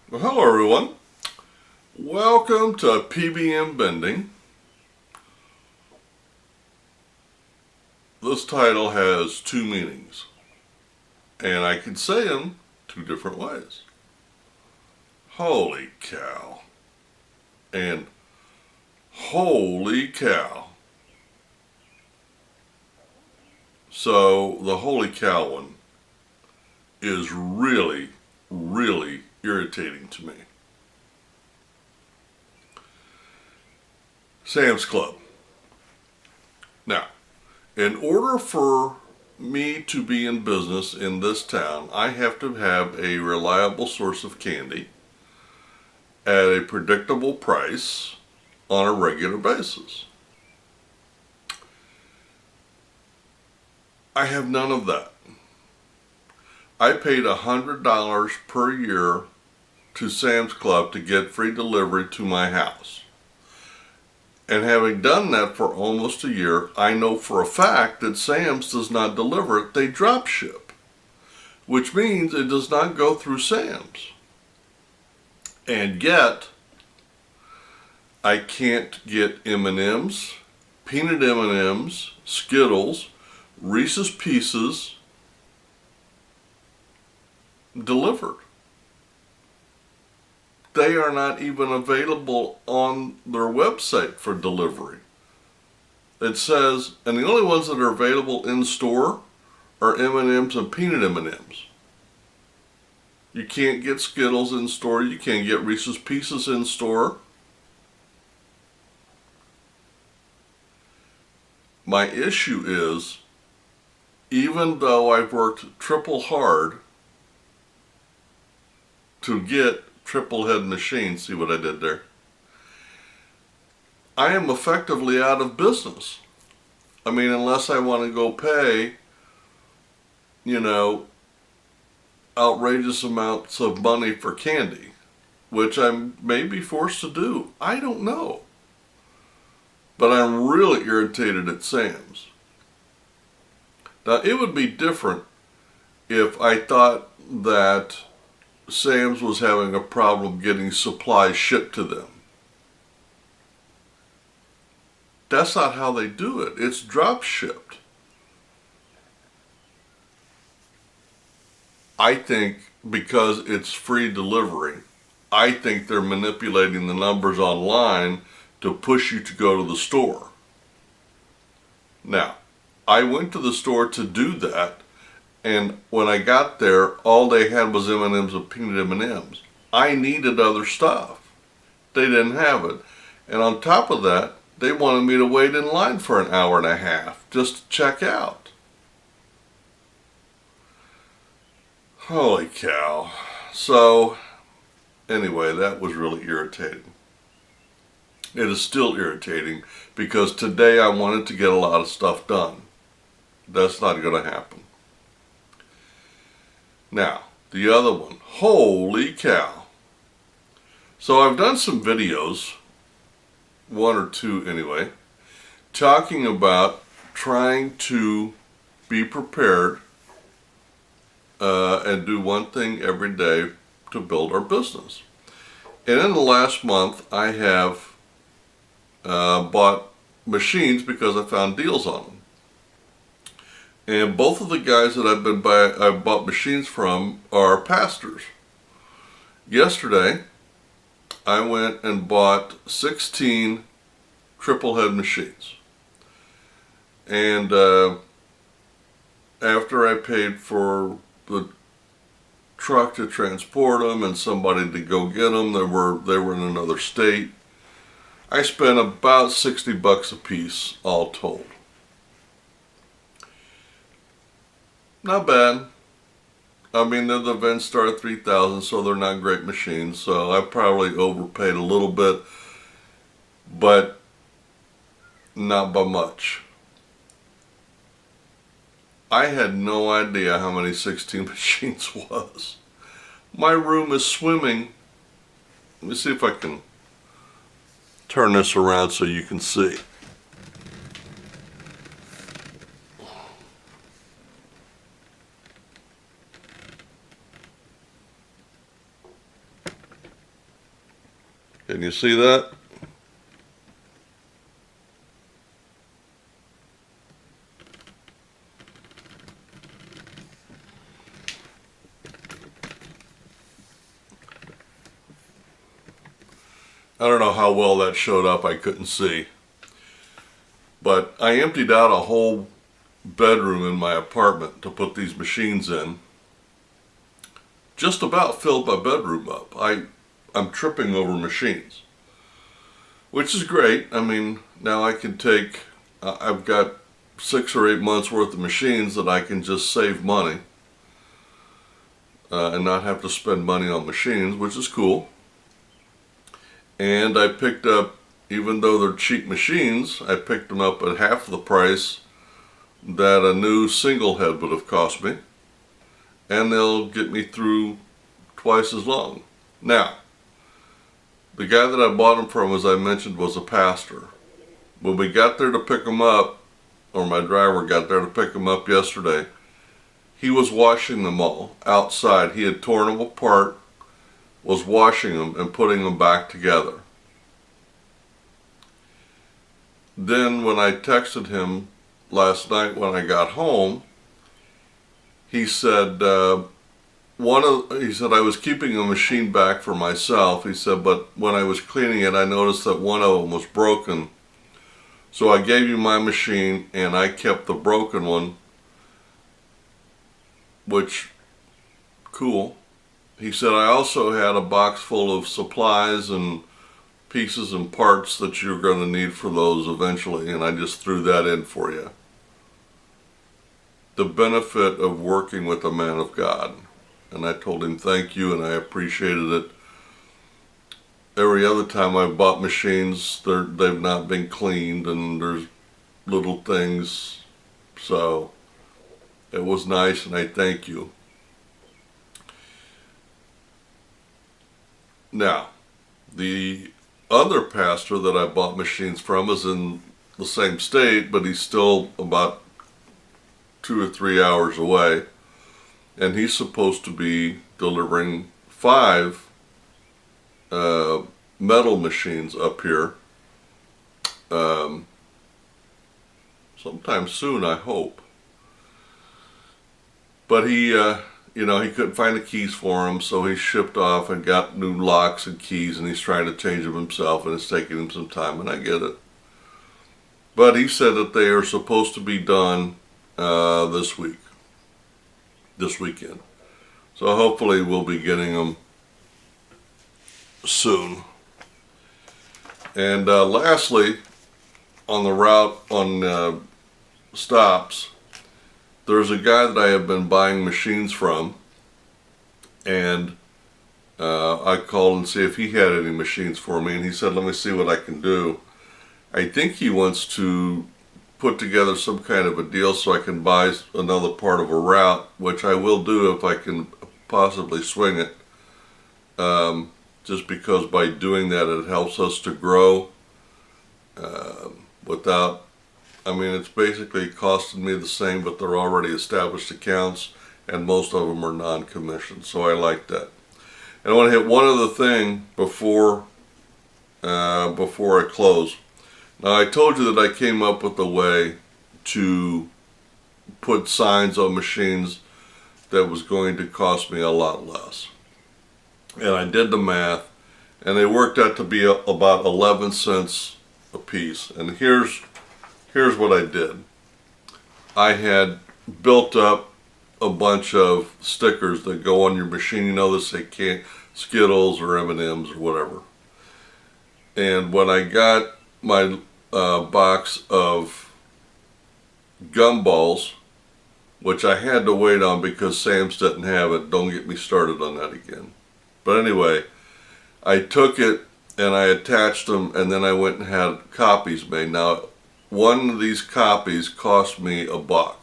Well, hello everyone. Welcome to P.B.M. Vending. This title has two meanings, and I can say them two different ways. Holy cow and holy cow. So the holy cow one is really, really irritating to me. Sam's Club. Now, in order for me to be in business in this town, I have to have a reliable source of candy at a predictable price on a regular basis. I have none of that. I paid $100 per year to Sam's Club to get free delivery to my house. And having done that for almost a year, I know for a fact that Sam's does not deliver it, they drop ship, which means it does not go through Sam's. And yet, I can't get M&Ms, peanut M&Ms, Skittles, Reese's Pieces delivered. They are not even available on their website for delivery. It says, and the only ones that are available in store are M&Ms and peanut M&Ms. You can't get Skittles in store. You can't get Reese's Pieces in store. My issue is, even though I've worked triple hard to get triple head machines, see what I did there? I am effectively out of business. I mean, unless I want to go pay, outrageous amounts of money for candy, which I may be forced to do. I don't know. But I'm really irritated at Sam's. Now, it would be different if I thought that Sam's was having a problem getting supplies shipped to them. That's not how they do it. It's drop shipped. I think because it's free delivery, I think they're manipulating the numbers online to push you to go to the store. Now, I went to the store to do that, and when I got there, all they had was M&Ms and peanut M&Ms. I needed other stuff. They didn't have it. And on top of that, they wanted me to wait in line for an hour and a half just to check out. Holy cow. So, anyway, that was really irritating. It is still irritating because today I wanted to get a lot of stuff done. That's not going to happen. Now, the other one. Holy cow. So I've done some videos, one or two anyway, talking about trying to be prepared and do one thing every day to build our business. And in the last month, I have bought machines because I found deals on them. And both of the guys that I've bought machines from are pastors. Yesterday, I went and bought 16 triple head machines. And after I paid for the truck to transport them and somebody to go get them, they were in another state, I spent about $60 a piece all told. Not bad. I mean, they're the Vendstar 3000, so they're not great machines, so I probably overpaid a little bit, but not by much. I had no idea how many 16 machines was. My room is swimming. Let me see if I can turn this around so you can see. Can you see that? I don't know how well that showed up, I couldn't see. But I emptied out a whole bedroom in my apartment to put these machines in. Just about filled my bedroom up. I'm tripping over machines, which is great. I mean, now I can take, I've got 6 or 8 months worth of machines that I can just save money and not have to spend money on machines, which is cool. And I picked up, even though they're cheap machines, I picked them up at half the price that a new single head would have cost me. And they'll get me through twice as long. Now, the guy that I bought them from, as I mentioned, was a pastor. When we got there to pick them up, or my driver got there to pick them up yesterday, he was washing them all outside. He had torn them apart, was washing them and putting them back together. Then when I texted him last night when I got home, he said, I was keeping a machine back for myself. He said, but when I was cleaning it, I noticed that one of them was broken. So I gave you my machine and I kept the broken one, which, cool. He said, I also had a box full of supplies and pieces and parts that you're going to need for those eventually, and I just threw that in for you. The benefit of working with a man of God. And I told him thank you, and I appreciated it. Every other time I've bought machines, they've not been cleaned, and there's little things. So it was nice, and I thank you. Now, the other pastor that I bought machines from is in the same state, but he's still about 2 or 3 hours away. And he's supposed to be delivering 5 metal machines up here sometime soon, I hope. But he couldn't find the keys for them, so he shipped off and got new locks and keys, and he's trying to change them himself, and it's taking him some time, and I get it. But he said that they are supposed to be done this weekend. So hopefully we'll be getting them soon. And lastly, on the route on stops, there's a guy that I have been buying machines from, and I called and see if he had any machines for me, and he said, let me see what I can do. I think he wants to put together some kind of a deal so I can buy another part of a route, which I will do if I can possibly swing it, just because by doing that it helps us to grow it's basically costing me the same, but they're already established accounts, and most of them are non-commissioned, so I like that. And I want to hit one other thing before I close. Now, I told you that I came up with a way to put signs on machines that was going to cost me a lot less. And I did the math, and they worked out to be about 11 cents a piece. And here's what I did. I had built up a bunch of stickers that go on your machine. You know, that say Skittles or M&Ms or whatever. And when I got my box of gumballs, which I had to wait on because Sam's didn't have it. Don't get me started on that again. But anyway, I took it and I attached them, and then I went and had copies made. Now, one of these copies cost me $1.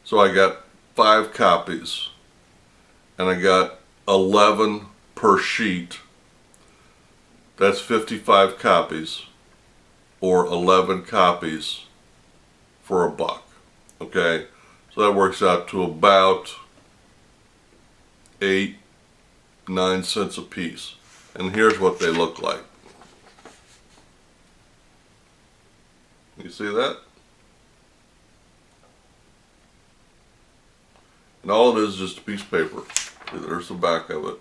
So I got 5 copies, and I got 11 per sheet. That's 55 copies, or 11 copies for $1. Okay, so that works out to about 8-9 cents a piece. And here's what they look like. You see that? And all it is just a piece of paper. There's the back of it.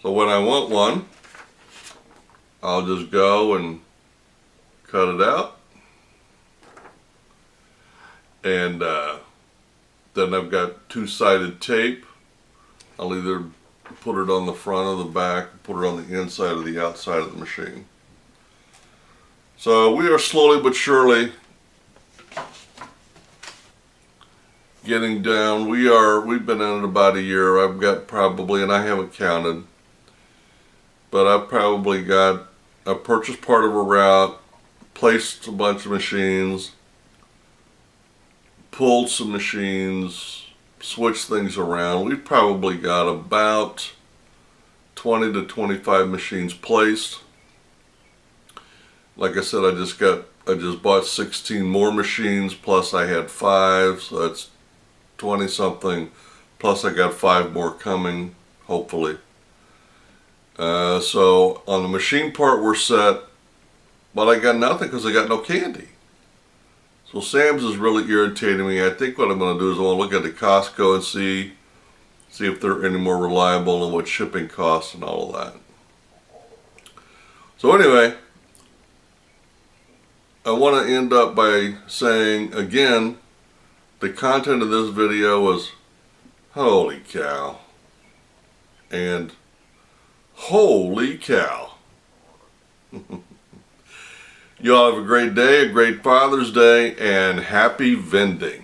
So when I want one, I'll just go and cut it out. And then I've got two-sided tape. I'll either put it on the front or the back, put it on the inside or the outside of the machine. So we are slowly but surely getting down. We've been in it about a year. I've got probably, and I haven't counted, but I've purchased part of a route, placed a bunch of machines, pulled some machines, switched things around. We've probably got about 20 to 25 machines placed. Like I said, I just bought 16 more machines, plus I had 5, so that's 20 something, plus I got 5 more coming, hopefully. So on the machine part we're set, but I got nothing because I got no candy. So Sam's is really irritating me. I think what I'm going to do is I want to look at the Costco and see if they're any more reliable and what shipping costs and all of that. So anyway, I want to end up by saying again, the content of this video was holy cow and holy cow. You all have a great day, a great Father's Day, and happy vending.